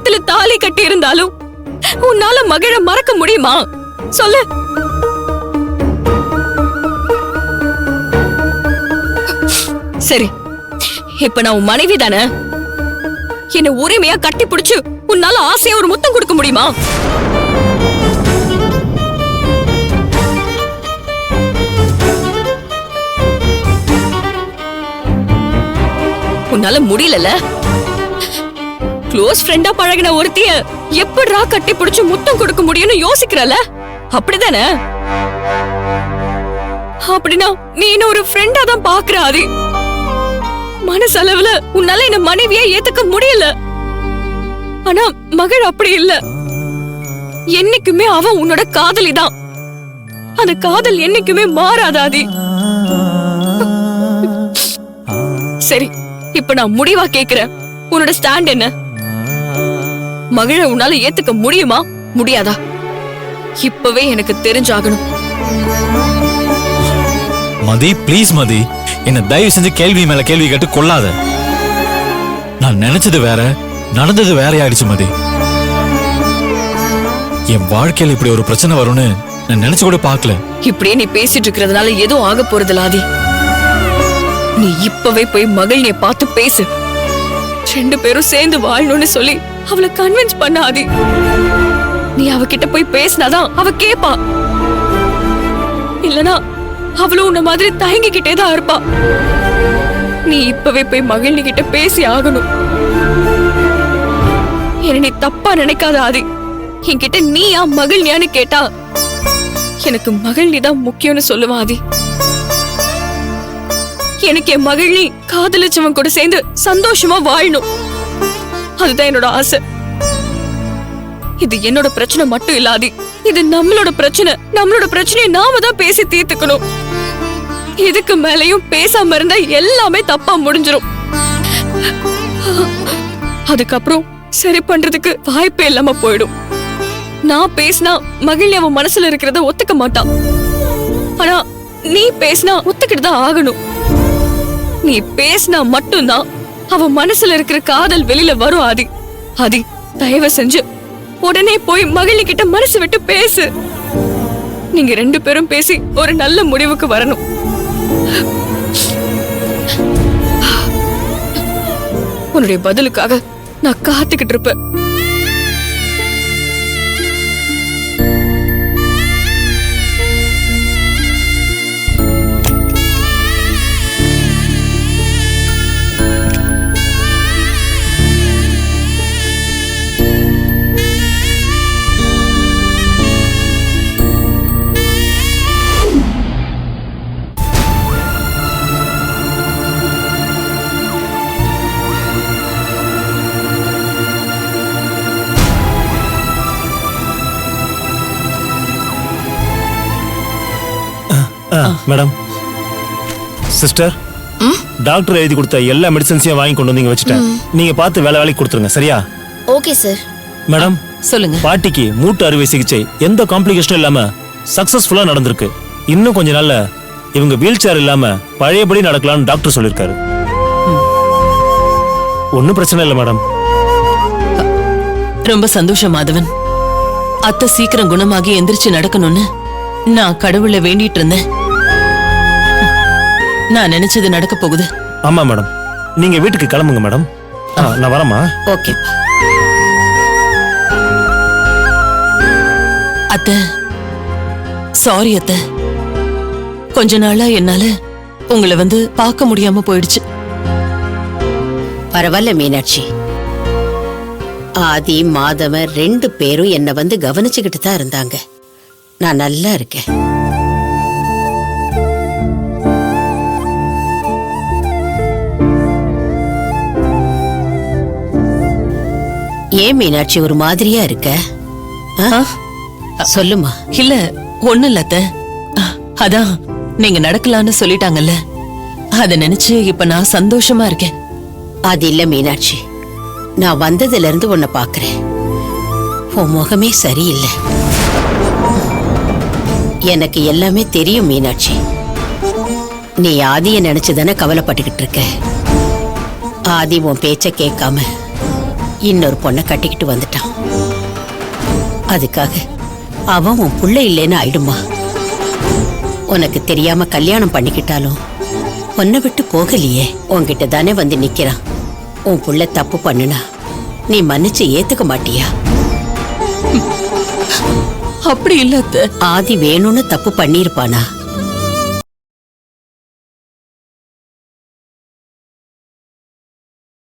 கழுத்துல தாலி கட்டி இருந்தாலும் உன்னால மகிழ மறக்க முடியுமா சொல்லு. சரி, இப்ப நான் உன் மனைவி தானே. என்ன உரிமையா கட்டி பிடிச்சு உன்னால ஆசையா ஒரு முத்தம் கொடுக்க முடியுமா? உன்னால முடியல. க்ளோஸ் ஃப்ரெண்டா பழகின ஒருத்திய எப்படிரா கட்டி பிடிச்சு முத்தம் கொடுக்க முடியும்னு யோசிக்கிறல, அப்படிதானே? அப்படின்னா நீ என்ன ஒரு ஃப்ரெண்டா தான் பாக்குற ஆதி. மனசளவுல உன்னால என்ன மனைவியா ஏத்துக்க முடியல. ஆனா மகள் அப்படி இல்ல. என்னைக்குமே அவன் உன்னோட காதலிதான். அந்த காதல் என்னைக்குமே மாறாதாதி. சரி, இப்ப நான் முடிவா கேக்குறேன், உன்னோட ஸ்டாண்ட் என்ன? மகிழ உன்னால ஏத்துக்க முடியுமா முடியாதா? இப்பவே எனக்கு தெரிஞ்சாகணும். மதி, ப்ளீஸ் மதி, என்ன தயவு செஞ்சு கேள்வி மேல கேள்வி கேட்டு கொள்ளாத. நான் நினைச்சது வேற, நடந்தது வேற ஆயிடுச்சு மதி. என் வாழ்க்கையில இப்படி ஒரு பிரச்சனை வரும்னு நான் நினைச்சு கூட பார்க்கல. இப்படியே நீ பேசிட்டு இருக்கிறதுனால எதுவும் ஆக போறது லாதி. நீ இப்பவே போய் மகிழ்னிய பார்த்து பேசு. 2 பேரும் சேர்ந்து வாழணும்னு சொல்லி அவளை கன்வின்ஸ் பண்ண ஆதி. நீ அவகிட்ட போய் பேசினாதான் அவ கேப்பா. இல்லனா அவளும் உன்ன மாதிரி தயங்கிக்கிட்டே தான் இருப்பா. நீ இப்பவே போய் மகிழ்னி கிட்ட பேசி ஆகணும். என்ன நீ தப்பா நினைக்காத ஆதி. என்கிட்ட நீயா மகிழ்னியான்னு கேட்டா எனக்கு மகிழ்னி தான் முக்கியம்னு சொல்லுவா ஆதி. எனக்கு என் மகிழ்னி காதலிச்சவன் கூட சேர்ந்து சந்தோஷமா வாழணும். அதுதான் என்னோட ஆசை. இது என்னோட பிரச்சனை மட்டும் இல்லாதி, இது நம்மளோட பிரச்சனை. நம்மளோட பிரச்சனையை நாம தான் பேசி தீர்த்துக்கணும். இதுக்கு மேலையும் பேசாம இருந்தா எல்லாமே தப்பா முடிஞ்சிரும். அதுக்கப்புறம் சரி பண்றதுக்கு வாய்ப்பே இல்லாம போயிடும். நான் பேசினா மகிழ்ச்சி அவன் மனசுல இருக்கிறத ஒத்துக்க மாட்டான். ஆனா நீ பேசினா ஒத்துக்கிட்டு தான் ஆகணும். நீ பேசினா மட்டும்தான் அவன் மனசுல இருக்கிற காதல் வெளியில வரும் ஆதி. ஆதி, தயவு செஞ்சு உடனே போய் மகிழ்ச்சி கிட்ட மனசு விட்டு பேசு. நீங்க 2 பேரும் பேசி ஒரு நல்ல முடிவுக்கு வரணும். உன்னுடைய பதிலுக்காக நான் காத்துக்கிட்டு இருப்பேன். மேடம், சிஸ்டர், டாக்டர் எழுதி கொடுத்த எல்லா மெடிசன்ஸையும் வாங்கி கொண்டு வந்து வச்சுட்டேன். நீங்க பார்த்து வேலைக்கு கொடுத்துருங்க, சரியா? Okay sir. மேடம், சொல்லுங்க. பாட்டிக்கு மூட்டு அறுவை சிகிச்சை எந்த காம்ப்ளிகேஷனும் இல்லாம சக்சஸ்ஃபுல்லா நடந்திருக்கு. இன்னும் கொஞ்ச நாள்ல இவங்க வீல் சேர் இல்லாம பழையபடி நடக்கலாம்னு டாக்டர் சொல்லிருக்காரு. ஒன்னும் பிரச்சனை இல்லை மேடம். ரொம்ப சந்தோஷம் மாதவன். அத்தை சீக்கிரம் குணமாகி எந்திரிச்சு நடக்கணும்னு நான் கடவுளை வேண்டிட்டு இருந்தேன். நான் நினைச்சது நடக்க போகுது. ஆமா மேடம், நீங்க வீட்டுக்கு கிளம்புங்க மேடம். நான் வரமா? ஓகே அத்தை. சாரி அத்தை, கொஞ்ச நாளா என்னால உங்களை வந்து பார்க்க முடியாம போயிடுச்சு. பரவாயில்ல மீனாட்சி. ஆதி மாதவன் 2 பேரும் என்ன வந்து கவனிச்சுக்கிட்டு தான் இருந்தாங்க. நான் நல்லா இருக்கேன். ஏன் மீனாட்சி ஒரு மாதிரியா இருக்க? சொல்லுமா. இல்ல ஒண்ணு இல்ல அத்தை. அதான் நீங்க நடக்கலான்னு சொல்லிட்டாங்கல்ல, அத நினைச்சு இப்ப நான் சந்தோஷமா இருக்கேன். அது இல்ல மீனாட்சி, நான் வந்ததுல இருந்து உன்னை பாக்குறேன். உன் முகமே சரியில்லை. எனக்கு எல்லாமே தெரியும் மீனாட்சி. நீ ஆதிய நினைச்சுதானே கவலைப்பட்டுக்கிட்டு இருக்க. ஆதி உன் பேச்ச கேட்காம இன்னொரு பொண்ணை கட்டிக்கிட்டு வந்துட்டான். அதுக்காக அவன் உன் புள்ள இல்லைன்னு ஆயிடுமா? உனக்கு தெரியாம கல்யாணம் பண்ணிக்கிட்டாலும் உன்னை விட்டு போகலையே, உன்கிட்ட தானே வந்து நிக்கிறான். உன் புள்ள தப்பு பண்ணுனா நீ மன்னிச்சு ஏத்துக்க மாட்டியா? அப்படி இல்ல அத்தை. ஆதி வேணும்னு தப்பு பண்ணிருப்பானா?